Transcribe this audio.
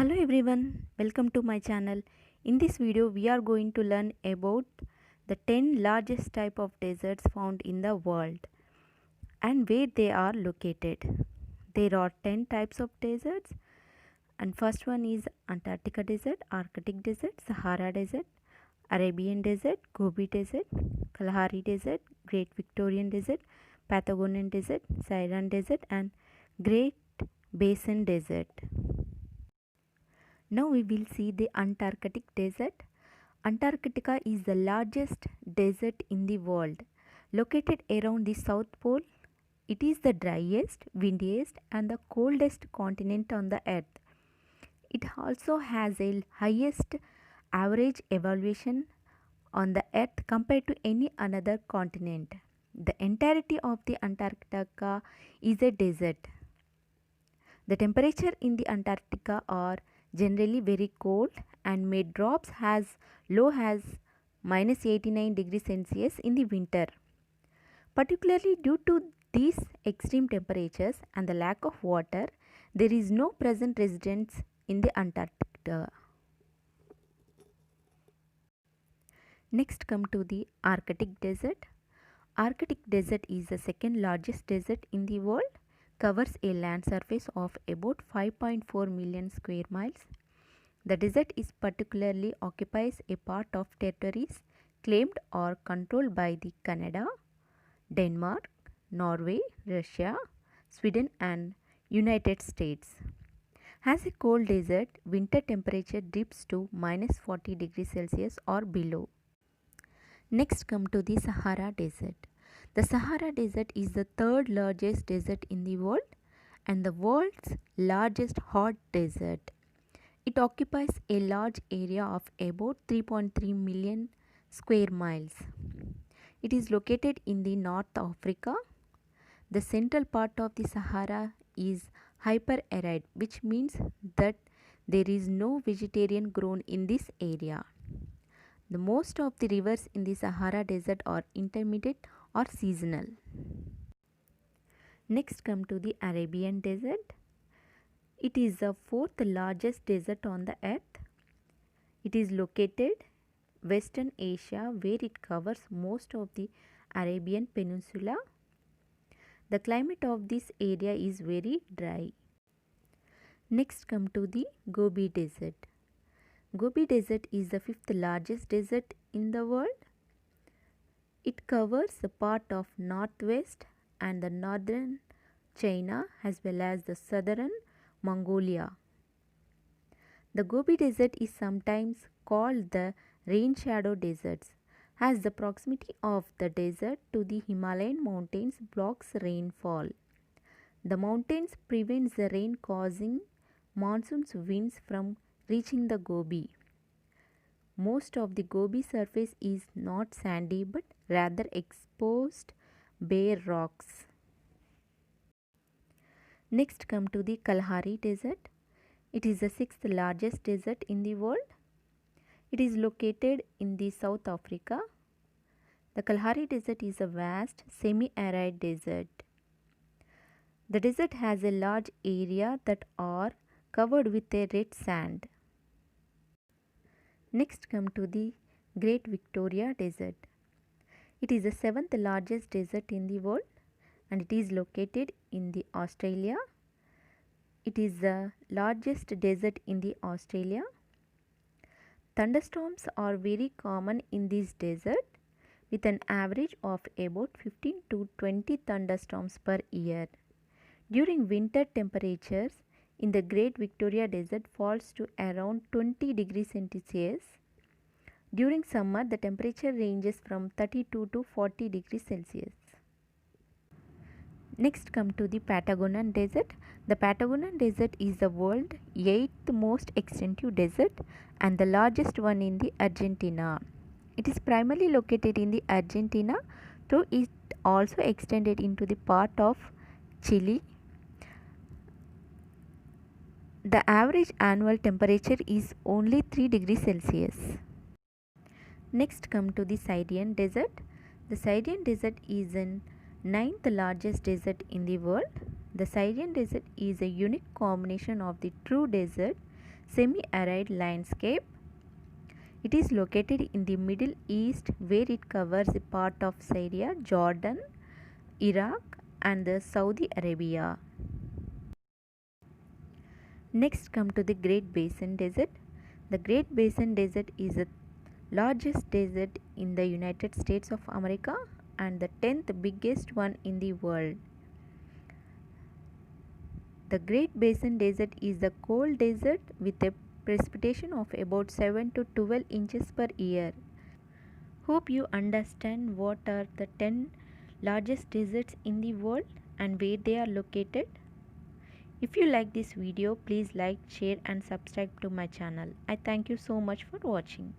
Hello everyone, welcome to my channel. In this video we are going to learn about the 10 largest type of deserts found in the world and where they are located. There are 10 types of deserts, and first one is Antarctica desert, Arctic desert, Sahara desert, Arabian desert, Gobi desert, Kalahari desert, Great Victorian desert, Patagonian desert, Saharan desert and Great Basin desert. Now we will see the Antarctic desert. Antarctica is the largest desert in the world. Located around the South Pole, it is the driest, windiest and the coldest continent on the earth. It also has a highest average elevation on the earth compared to any another continent. The entirety of the Antarctica is a desert. The temperature in the Antarctica are generally very cold and may drops as low as -89 degrees Celsius in the winter. Particularly due to these extreme temperatures and the lack of water, there is no present residents in the Antarctica. Next come to the Arctic desert. Arctic desert is the second largest desert in the world, covers a land surface of about 5.4 million square miles. The desert is particularly occupies a part of territories claimed or controlled by the Canada, Denmark, Norway, Russia, Sweden and United States. As a cold desert, winter temperature dips to -40 degrees Celsius or below. Next come to the Sahara desert. The Sahara desert is the third largest desert in the world and the world's largest hot desert. It occupies a large area of about 3.3 million square miles. It is located in the North Africa. The central part of the Sahara is hyper-arid, which means that there is no vegetation grown in this area. The most of the rivers in the Sahara desert are intermittent or seasonal. Next come to the Arabian desert. It is the fourth largest desert on the earth. It is located Western Asia where it covers most of the Arabian Peninsula. The climate of this area is very dry. Next come to the Gobi desert. Gobi desert is the fifth largest desert in the world. It covers the part of northwest and the northern China as well as the southern Mongolia. The Gobi desert is sometimes called the rain shadow deserts as the proximity of the desert to the Himalayan mountains blocks rainfall. The mountains prevents the rain causing monsoon winds from reaching the Gobi. Most of the Gobi surface is not sandy but rather exposed bare rocks. Next come to the Kalahari desert. It is the sixth largest desert in the world. It is located in the South Africa. The Kalahari desert is a vast semi-arid desert. The desert has a large area that are covered with a red sand. Next come to the Great Victoria desert. It is the seventh largest desert in the world and it is located in the Australia. It is the largest desert in the Australia. Thunderstorms are very common in this desert with an average of about 15 to 20 thunderstorms per year. During winter temperatures in the Great Victoria desert falls to around 20 degrees Celsius. During summer the temperature ranges from 32 to 40 degrees Celsius. Next come to the Patagonian desert. The Patagonian desert is the world's 8th most extensive desert and the largest one in the Argentina. It is primarily located in the Argentina, though it also extended into the part of Chile. The average annual temperature is only 3 degrees Celsius. Next come to the Syrian desert. The Syrian desert is the 9th largest desert in the world. The Syrian desert is a unique combination of the true desert, semi-arid landscape. It is located in the Middle East, where it covers a part of Syria, Jordan, Iraq, and Saudi Arabia. Next, come to the Great Basin Desert. The Great Basin Desert is the largest desert in the United States of America and the 10th biggest one in the world. The Great Basin Desert is a cold desert with a precipitation of about 7 to 12 inches per year. Hope you understand what are the 10 largest deserts in the world and where they are located. If you like this video, please like, share and subscribe to my channel. I thank you so much for watching.